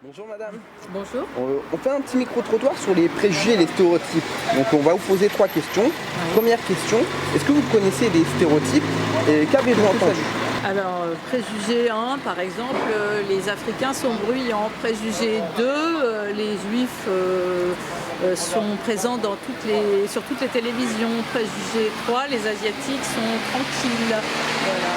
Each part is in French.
Bonjour madame. Bonjour. On fait un petit micro-trottoir sur les préjugés et les stéréotypes. Donc on va vous poser 3 questions. Oui. Première question, est-ce que vous connaissez des stéréotypes et qu'avez-vous entendu? Alors, préjugé 1, par exemple, les Africains sont bruyants. Préjugé 2, les Juifs sont présents sur toutes les télévisions. Préjugé 3, les Asiatiques sont tranquilles. Voilà.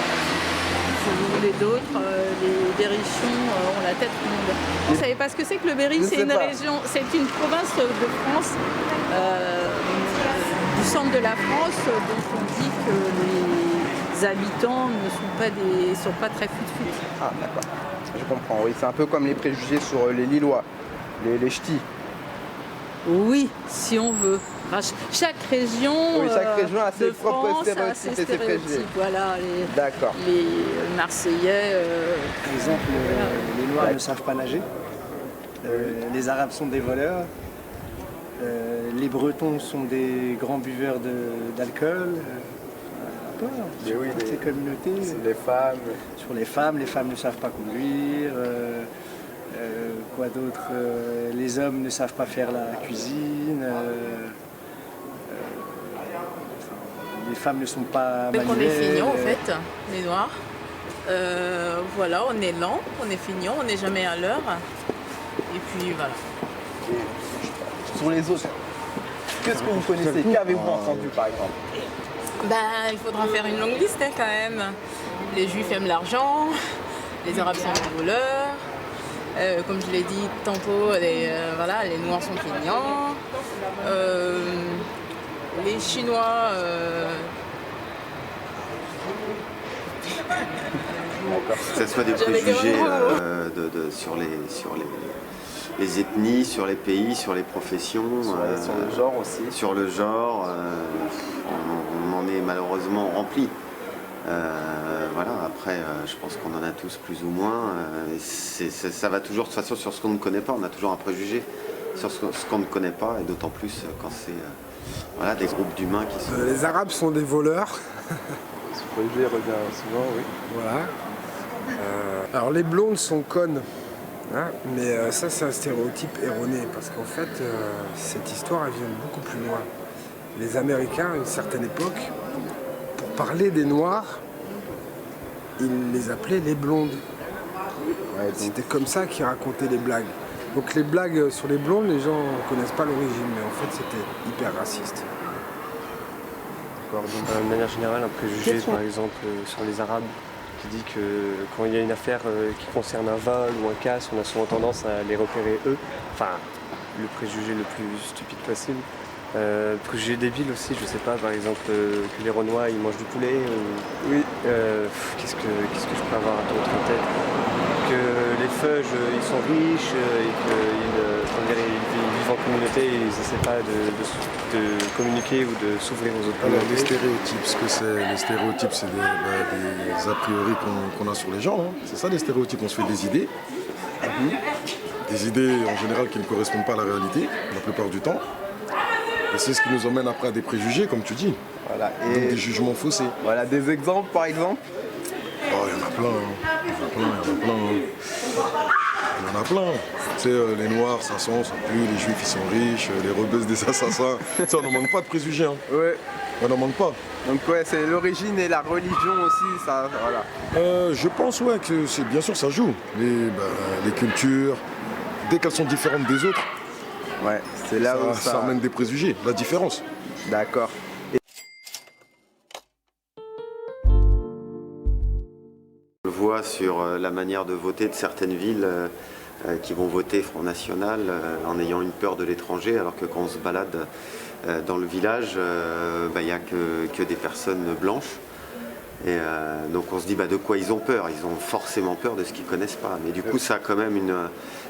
Si vous voulez d'autres, les Berrichons ont la tête ronde. Vous ne savez pas ce que c'est que le Berry? Je C'est sais une pas. région, c'est une province de France, du centre de la France, dont on dit que les habitants ne sont pas très fut-fut. Ah d'accord, je comprends. Oui, c'est un peu comme les préjugés sur les Lillois, les ch'tis. Oui, si on veut. Chaque région, Oui, chaque région a ses de propres France a stéréotypes ses et ses préjugés. stéréotypes. Voilà, D'accord. les Marseillais. Par exemple, les Noirs ne savent pas nager, les Arabes sont des voleurs, les Bretons sont des grands buveurs d'alcool. Et oui, Toutes ces communautés. les femmes. Sur les femmes ne savent pas conduire. Quoi d'autre? Les hommes ne savent pas faire la cuisine. Les femmes ne sont pas Donc on est manuelles. fignons en fait, les Noirs. Voilà, on est lent, on est fignon, on n'est jamais à l'heure. Et puis voilà. Sur les autres, qu'est-ce que vous connaissez? Qu'avez-vous entendu par exemple? Il faudra faire une longue liste quand même. Les Juifs aiment l'argent, les Arabes sont des voleurs. Comme je l'ai dit tantôt, les Noirs sont fignants. Les Chinois. Que ce soit des préjugés sur les ethnies, sur les pays, sur les professions. Sur le genre aussi. Sur le genre, on en est malheureusement rempli. Voilà, après, je pense qu'on en a tous plus ou moins. Ça va toujours, de toute façon, sur ce qu'on ne connaît pas, on a toujours un préjugé sur ce qu'on ne connaît pas, et d'autant plus quand c'est des groupes d'humains qui sont... Les Arabes sont des voleurs. Ce préjugé revient souvent, oui. Voilà. Alors les blondes sont connes. Hein, mais ça c'est un stéréotype erroné parce qu'en fait cette histoire elle vient de beaucoup plus loin. Les Américains à une certaine époque, pour parler des Noirs, ils les appelaient les blondes. Ouais, c'était comme ça qu'ils racontaient les blagues. Donc les blagues sur les blondes, les gens ne connaissent pas l'origine, mais en fait c'était hyper raciste. De manière générale, un préjugé par exemple sur les Arabes qui dit que quand il y a une affaire qui concerne un vol ou un casse, on a souvent tendance à les repérer eux. Enfin, le préjugé le plus stupide possible. Préjugé débile aussi, je sais pas, par exemple que les Renois ils mangent du poulet. Oui. Qu'est-ce que je peux avoir d'autre en tête? Que les Feuges ils sont riches et qu'ils vivent en communauté et ils n'essaient pas de communiquer ou de s'ouvrir aux autres Alors communautés. les stéréotypes, ce que c'est, les stéréotypes c'est des a priori qu'on a sur les gens, hein. C'est ça les stéréotypes, on se fait des idées. Des idées en général qui ne correspondent pas à la réalité, la plupart du temps. Et c'est ce qui nous emmène après à des préjugés, comme tu dis. Voilà. Donc Et des jugements faussés. voilà, des exemples par exemple. Oh, il y en a plein, hein. Il y en a plein. Tu sais, les Noirs, ça sent, ça pue, les Juifs, ils sont riches, les rebelles des assassins. Ça, on n'en manque pas de préjugés, hein. Ouais. On n'en manque pas. Donc ouais, c'est l'origine et la religion aussi, ça, voilà. Je pense, ouais, que c'est, bien sûr, ça joue. Les cultures, dès qu'elles sont différentes des autres, Ouais, c'est là où ça amène des préjugés, la différence. D'accord. On le voit sur la manière de voter de certaines villes qui vont voter Front National en ayant une peur de l'étranger, alors que quand on se balade dans le village, il n'y a que des personnes blanches. Et donc on se dit de quoi ils ont peur? Ils ont forcément peur de ce qu'ils ne connaissent pas. Mais du coup ça a quand même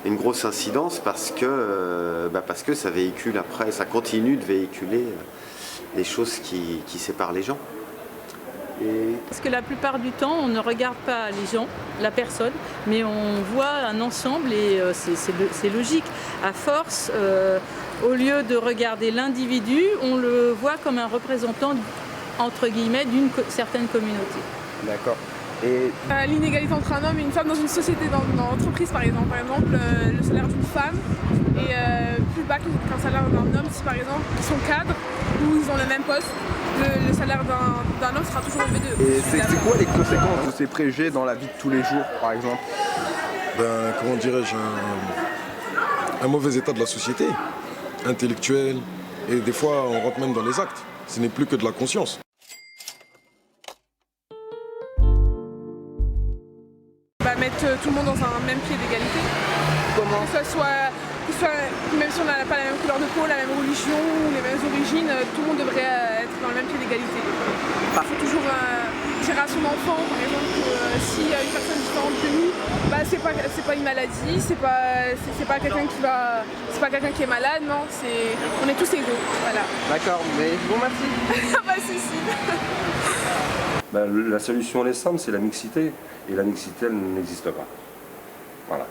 une grosse incidence parce que ça véhicule après, ça continue de véhiculer des choses qui séparent les gens. Parce que la plupart du temps, on ne regarde pas les gens, la personne, mais on voit un ensemble et c'est logique. À force, au lieu de regarder l'individu, on le voit comme un représentant, entre guillemets, d'une certaine communauté. D'accord. Et L'inégalité entre un homme et une femme dans une société, dans l'entreprise par exemple. Par exemple, le salaire d'une femme est plus bas qu'un salaire d'un homme si par exemple ils sont cadres ou ils ont le même poste. Le salaire d'un homme sera toujours élevé de. et c'est quoi les conséquences de ces préjugés dans la vie de tous les jours, par exemple? Ben, comment dirais-je, un mauvais état de la société, intellectuel, et des fois on rentre même dans les actes. Ce n'est plus que de la conscience. Mettre tout le monde dans un même pied d'égalité. Comment? Que ce soit, même si on n'a pas la même couleur de peau, la même religion, les mêmes origines, tout le monde devrait être dans le même pied d'égalité. Il faut toujours dire à son enfant, par exemple, que s'il y a une personne différente de nous, bah, c'est pas une maladie, c'est pas quelqu'un qui est malade, non, on est tous égaux. Voilà. D'accord, mais je vous remercie. Pas de souci. La solution elle est simple, c'est la mixité. Et la mixité, elle n'existe pas. Voilà.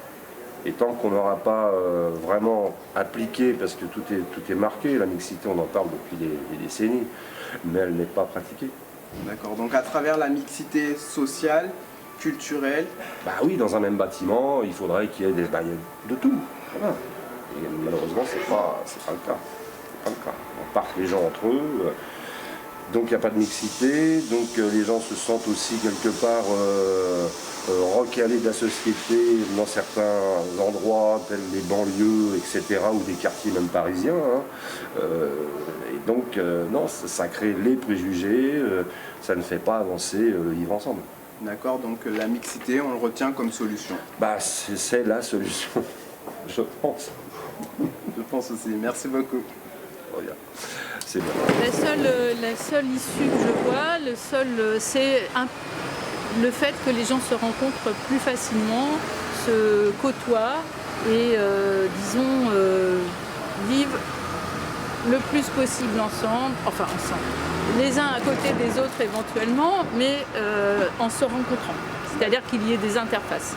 Et tant qu'on n'aura pas vraiment appliqué, parce que tout est marqué, la mixité, on en parle depuis des décennies, mais elle n'est pas pratiquée. D'accord, donc à travers la mixité sociale, culturelle. Bah oui, dans un même bâtiment, il faudrait qu'il y ait de tout. Voilà. Et malheureusement, c'est pas le cas. C'est pas le cas. On part les gens entre eux. Donc il n'y a pas de mixité, donc les gens se sentent aussi quelque part recalés de la société dans certains endroits, tels les banlieues, etc., ou des quartiers même parisiens. Hein. Et donc, non, ça crée les préjugés, ça ne fait pas avancer le vivre ensemble. D'accord, donc la mixité, on le retient comme solution. Bah, c'est la solution, je pense. Je pense aussi, merci beaucoup. Regarde. C'est bien. La seule issue que je vois, c'est le fait que les gens se rencontrent plus facilement, se côtoient et, vivent le plus possible ensemble, les uns à côté des autres éventuellement, mais en se rencontrant. C'est-à-dire qu'il y ait des interfaces.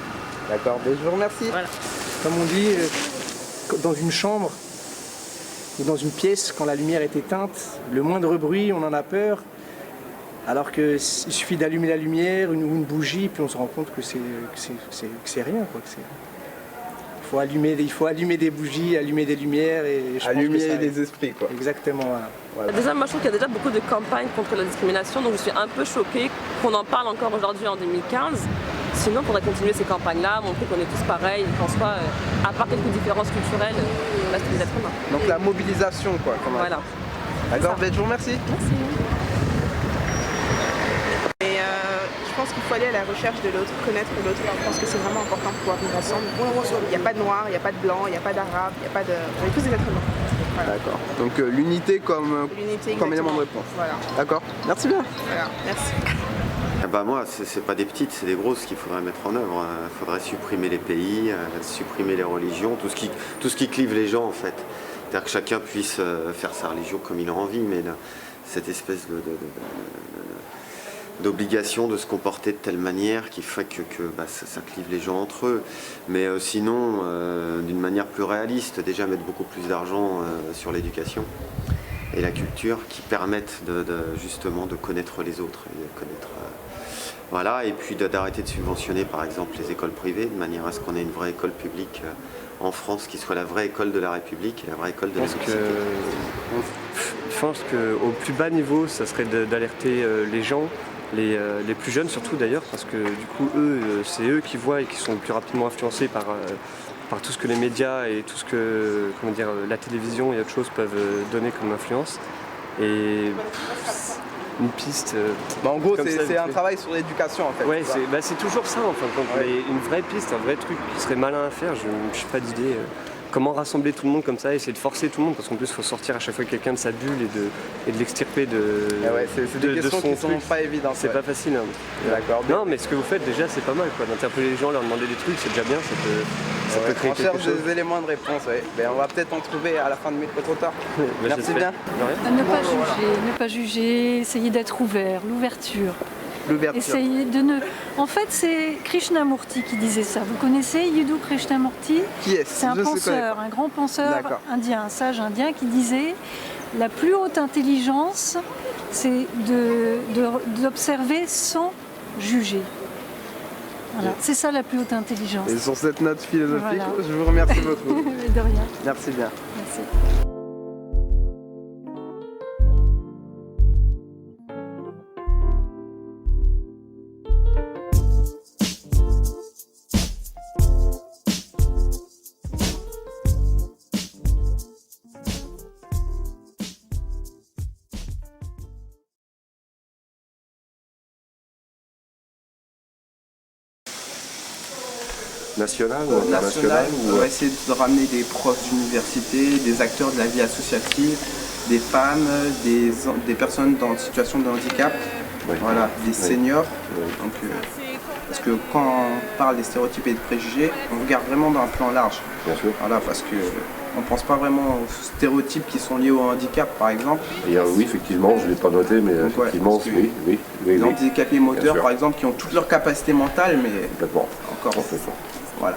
D'accord, je vous remercie. Voilà. Comme on dit, dans une chambre ou dans une pièce, quand la lumière est éteinte, le moindre bruit, on en a peur. Alors qu'il suffit d'allumer la lumière, une bougie, puis on se rend compte que c'est rien. Quoi, il faut allumer des bougies, allumer des lumières. Et allumer des esprits, quoi. Exactement, voilà. Déjà, moi je trouve qu'il y a déjà beaucoup de campagnes contre la discrimination, donc je suis un peu choquée qu'on en parle encore aujourd'hui en 2015. Sinon, on pourrait continuer ces campagnes-là, montrer qu'on est tous pareils, qu'en soit, à part quelques différences culturelles, on reste des êtres humains. Donc la mobilisation, quoi. Voilà. D'accord, je vous remercie. Merci. Et je pense qu'il faut aller à la recherche de l'autre, connaître l'autre. Je pense que c'est vraiment important pour pouvoir vivre ensemble. Il n'y a pas de noir, il n'y a pas de blanc, il n'y a pas d'arabe, il n'y a pas de... On est tous des êtres humains. Voilà. D'accord. Donc l'unité comme élément de réponse. Voilà. D'accord. Merci bien. Voilà. Merci. Moi, c'est pas des petites, c'est des grosses qu'il faudrait mettre en œuvre. Il faudrait supprimer les pays, supprimer les religions, tout ce qui clive les gens en fait. C'est-à-dire que chacun puisse faire sa religion comme il a envie, mais cette espèce d'obligation de se comporter de telle manière qui fait que ça clive les gens entre eux. Mais sinon, d'une manière plus réaliste, déjà mettre beaucoup plus d'argent sur l'éducation et la culture qui permettent justement de connaître les autres, et de connaître, voilà, et puis d'arrêter de subventionner par exemple les écoles privées de manière à ce qu'on ait une vraie école publique en France qui soit la vraie école de la République et la vraie école de la société. Je pense qu'au plus bas niveau, ça serait d'alerter les gens, les plus jeunes surtout d'ailleurs, parce que du coup c'est eux qui voient et qui sont le plus rapidement influencés par tout ce que les médias et tout ce que la télévision et autres choses peuvent donner comme influence. Et une piste. En gros, c'est un travail sur l'éducation en fait. Ouais, c'est toujours ça en fin de compte. Ouais. Mais une vraie piste, un vrai truc qui serait malin à faire, je n'ai pas d'idée. Comment rassembler tout le monde comme ça, essayer de forcer tout le monde, parce qu'en plus il faut sortir à chaque fois quelqu'un de sa bulle et de l'extirper c'est des questions qui sont pas évidentes. C'est pas facile. Hein. D'accord. Non, mais ce que vous faites déjà c'est pas mal, quoi. D'interpeller les gens, leur demander des trucs, c'est déjà bien. Ça peut créer on cherche des éléments de réponse, on va peut-être en trouver à la fin de métro-trottoir. Merci bien. Ne pas juger, essayer d'être ouvert, l'ouverture. Essayer de ne... En fait, c'est Krishnamurti qui disait ça. Vous connaissez Yiddu Krishnamurti? Qui est-ce? C'est un penseur, un grand penseur indien, un sage indien qui disait la plus haute intelligence, c'est d'observer sans juger. Voilà. C'est ça la plus haute intelligence. Et sur cette note philosophique, Voilà. je vous remercie beaucoup. De rien. Merci bien. Merci. National ou international on va essayer de ramener des profs d'université, des acteurs de la vie associative, des femmes, des personnes dans situation de handicap, voilà, des seniors. Donc, parce que quand on parle des stéréotypes et de préjugés, on regarde vraiment d'un plan large. Bien sûr. Voilà, parce que on ne pense pas vraiment aux stéréotypes qui sont liés au handicap, par exemple. Et, oui, effectivement, je ne l'ai pas noté, mais donc, effectivement, oui. Les handicapés moteurs, par exemple, qui ont toutes leurs capacités mentales, mais complètement. Encore. Complètement. Voilà.